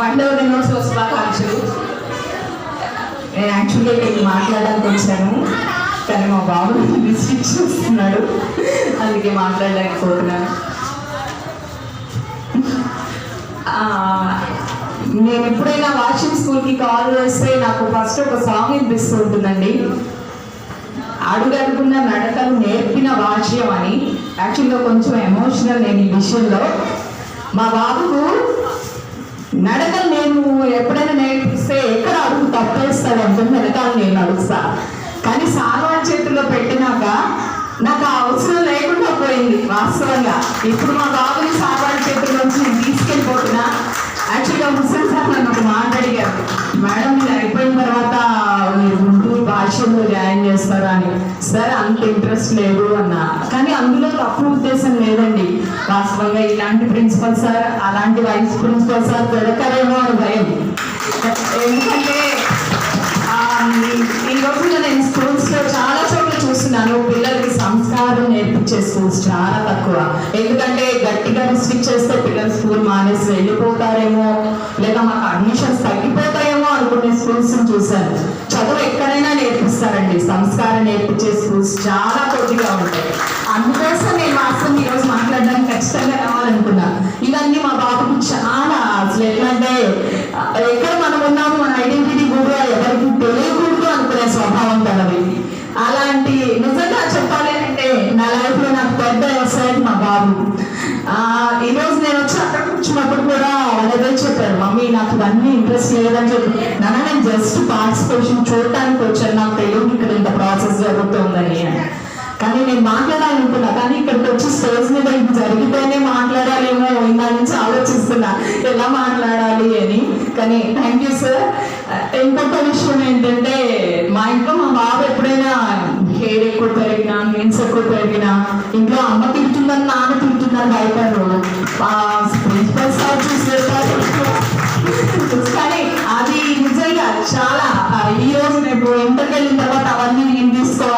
పండుగ దినోత్సవ శుభాకాంక్షలు. నేను యాక్చువల్గా నేను మాట్లాడడానికి వచ్చాను, కానీ మా బాబు విజిట్ చేస్తున్నాడు, అందుకే మాట్లాడలేకపోతున్నాను. నేను ఎప్పుడైనా వాషింగ్ స్కూల్కి కాల్ చేస్తే నాకు ఫస్ట్ ఒక సాంగ్ వినిపిస్తూ ఉంటుందండి. అడుగడుగున్న నడకలు నేర్పిన వాష్యం అని. యాక్చువల్గా కొంచెం ఎమోషనల్ నేను ఈ విషయంలో. మా బాబుకు నడకలు నేను ఎప్పుడైనా నేర్పిస్తే ఎక్కడ అడుగు తప్పేస్తాడు అంటే వెనకాల నేను అడుగుతా. కానీ సాల్వాన్ చేతుల్లో పెట్టినాక నాకు ఆ అవసరం లేకుండా పోయింది వాస్తవంగా. ఇప్పుడు మా బాబుని సాల్వాన్ చేతుల నుంచి నేను తీసుకెళ్ళిపోతున్నా. యాక్చువల్గా ముస్లిం సార్ నన్ను ఒక మాట అడిగారు, మేడం మీరు అయిపోయిన తర్వాత మీరు గుంటూరు భాషలో జాయిన్ చేస్తారా అని. సార్ అంత ఇంట్రెస్ట్ లేదు అన్నా. కానీ అందులో తప్పు ఉద్దేశం లేదండి. వాస్తవంగా ఇలాంటి ప్రిన్సిపల్ సార్, అలాంటి వైస్ ప్రిన్సిపల్ సార్ దొరకరేమో అని భయం. ఎందుకంటే ఈ రోజుల్లో నేను స్కూల్స్లో చాలా చోట్ల చూస్తున్నాను, పిల్లలకి సంస్కారం నేర్పించే స్కూల్స్ చాలా తక్కువ. ఎందుకంటే గట్టిగా రిస్ట్రిక్ట్ చేస్తే పిల్లలు స్కూల్ మానేసి వెళ్ళిపోతారేమో, లేదా మాకు అడ్మిషన్స్ తగ్గిపోతాయేమో అనుకునే స్కూల్స్ చూశాను. చదువు ఎక్కడైనా నేర్పిస్తారండి, సంస్కారం నేర్పించే స్కూల్స్ చాలా కొద్దిగా ఉంటాయి. అందుకోసం నేను మాత్రం ఈరోజు మాట్లాడడానికి ఖచ్చితంగా రావాలనుకున్నా. ఇవన్నీ మా బాబుకి చాలా అసలు ఎట్లంటే ఎక్కడ మనం ఉన్నాము, మన ఐడెంటిటీ కూడా ఎవరికి తెలియకూడదు అనుకునే స్వభావం కలవి. అలాంటి నిజంగా చెప్పాలి అంటే నా లైఫ్ లో నాకు పెద్ద ఎసైట్ మా బాబు. ఈరోజు నేను వచ్చి అక్కడ కూర్చున్నప్పుడు కూడా వాళ్ళదే చెప్పారు, మమ్మీ నాకు ఇవన్నీ ఇంట్రెస్ట్ లేదని చెప్పి. నాన్న నేను జస్ట్ పార్టిసిపేషన్ చూడటానికి వచ్చాను, నాకు తెలియదు ఇక్కడ ఇంత ప్రాసెస్ జరుగుతుందని. కానీ నేను మాట్లాడాలనుకున్నా, కానీ ఇక్కడికి వచ్చి స్టేజ్ మీద ఇది జరిగితేనే మాట్లాడాలేమో ఇందా నుంచి ఆలోచిస్తున్నా ఎలా మాట్లాడాలి అని. కానీ థ్యాంక్ యూ సార్. ఇంకొక విషయం ఏంటంటే, మా ఇంట్లో మా బాబు ఎప్పుడైనా హెయిర్ ఎక్కువ పెరిగినా, మీన్స్ ఎక్కువ పెరిగినా ఇంట్లో అమ్మ తింటుందని నాన్న తింటుందని భయపడరు. ప్రిన్సిపల్ సార్ చూసేస్తారు. కానీ అది నిజంగా చాలా ఈ రోజు రేపు ఇంటర్కి వెళ్ళిన తర్వాత అవన్నీ నేను తీసుకోవాలి.